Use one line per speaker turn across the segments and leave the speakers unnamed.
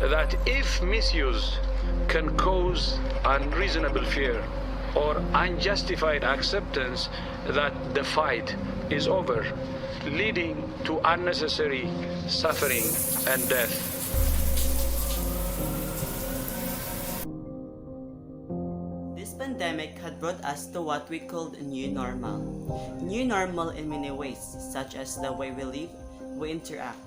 that if misused can cause unreasonable fear or unjustified acceptance that the fight is over, leading to unnecessary suffering and death.
This pandemic had brought us to what we called a new normal. New normal in many ways, such as the way we live, we interact.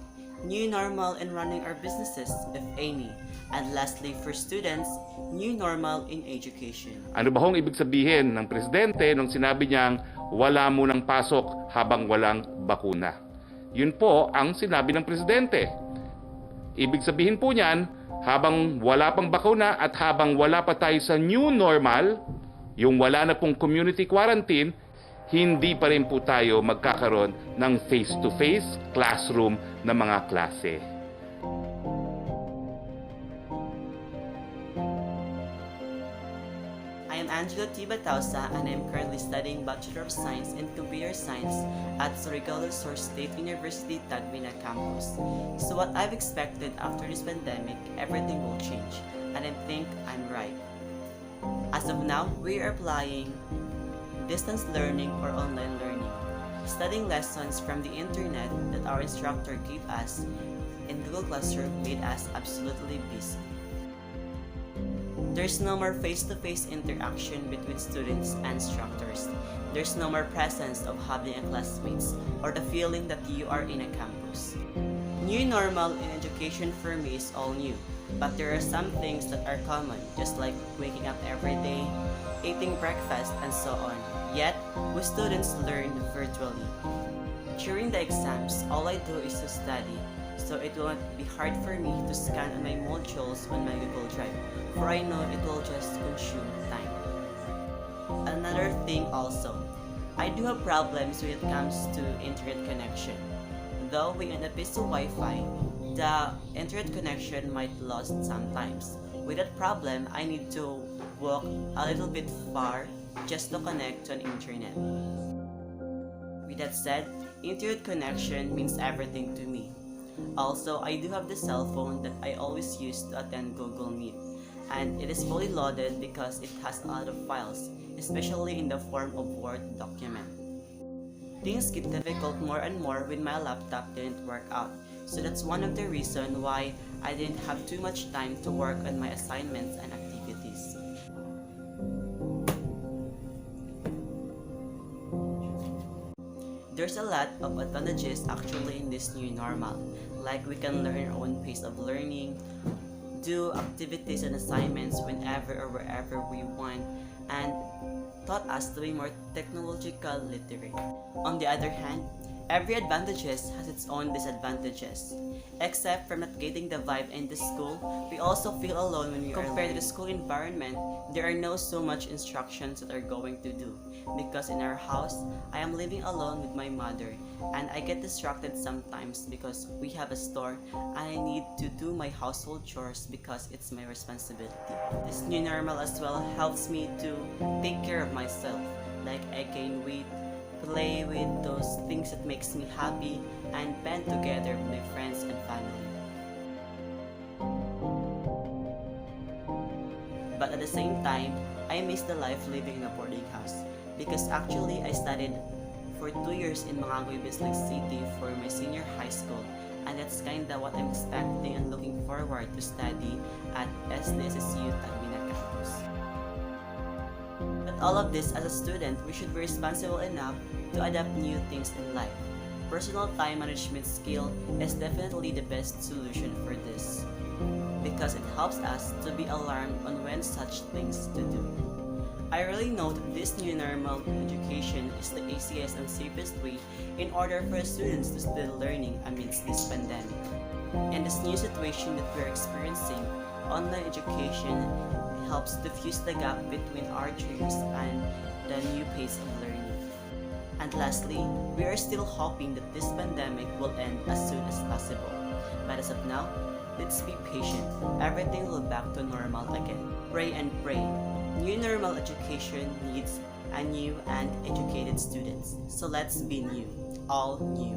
New normal in running our businesses, if any. And lastly, for students, new normal in education.
Ano ba hong ibig sabihin ng presidente nung sinabi niyang wala munang pasok habang walang bakuna? Yun po ang sinabi ng presidente. Ibig sabihin po niyan, habang wala pang bakuna at habang wala pa tayo sa new normal, yung wala na pong community quarantine, hindi pa rin po tayo magkakaroon ng face-to-face classroom na mga klase.
I am Angelo T. Batausa and I am currently studying Bachelor of Science in Computer Science at Surigao del Sur State University, Tagbiña campus. So what I've expected after this pandemic, everything will change, and I think I'm right. As of now, we are applying distance learning or online learning, studying lessons from the internet that our instructor gave us in Google Classroom made us absolutely busy. There's no more face-to-face interaction between students and instructors. There's no more presence of having a classmates or the feeling that you are in a campus. New normal in education for me is all new, but there are some things that are common, just like waking up every day, eating breakfast, and so on. Yet, we students learn virtually. During the exams, all I do is to study, so it won't be hard for me to scan on my modules on my Google Drive, for I know it will just consume time. Another thing also, I do have problems when it comes to internet connection. Though we own a piece of Wi-Fi, the internet connection might lost sometimes. With that problem, I need to walk a little bit far just to connect to an internet. With that said, internet connection means everything to me. Also, I do have the cell phone that I always use to attend Google Meet, and it is fully loaded because it has a lot of files, especially in the form of Word document. Things get difficult more and more when my laptop didn't work out, so that's one of the reasons why I didn't have too much time to work on my assignments and activities. There's a lot of advantages actually in this new normal, like we can learn our own pace of learning, do activities and assignments whenever or wherever we want, and taught us to be more technological literate. On the other hand, every advantages has its own disadvantages. Except for not getting the vibe in the school, we also feel alone when we are compared to the school environment. There are no so much instructions that are going to do, because in our house, I am living alone with my mother, and I get distracted sometimes because we have a store and I need to do my household chores because it's my responsibility. This new normal as well helps me to take care of myself, like I gain weight, play with those things that makes me happy, and band together with my friends and family. But at the same time, I miss the life living in a boarding house, because actually I studied for 2 years in Mangagoy Bislig City for my senior high school, and that's kinda what I'm expecting and looking forward to study at SDSSU Tagbiña campus. But all of this, as a student, we should be responsible enough to adapt new things in life. Personal time management skill is definitely the best solution for this, because it helps us to be alarmed on when such things to do. I really know that this new normal in education is the easiest and safest way in order for students to still learning amidst this pandemic. In this new situation that we're experiencing, online education helps to fuse the gap between our dreams and the new pace of learning. And lastly, we are still hoping that this pandemic will end as soon as possible. But as of now, let's be patient. Everything will back to normal again. Pray and pray. New normal education needs a new and educated students. So let's be new. All new.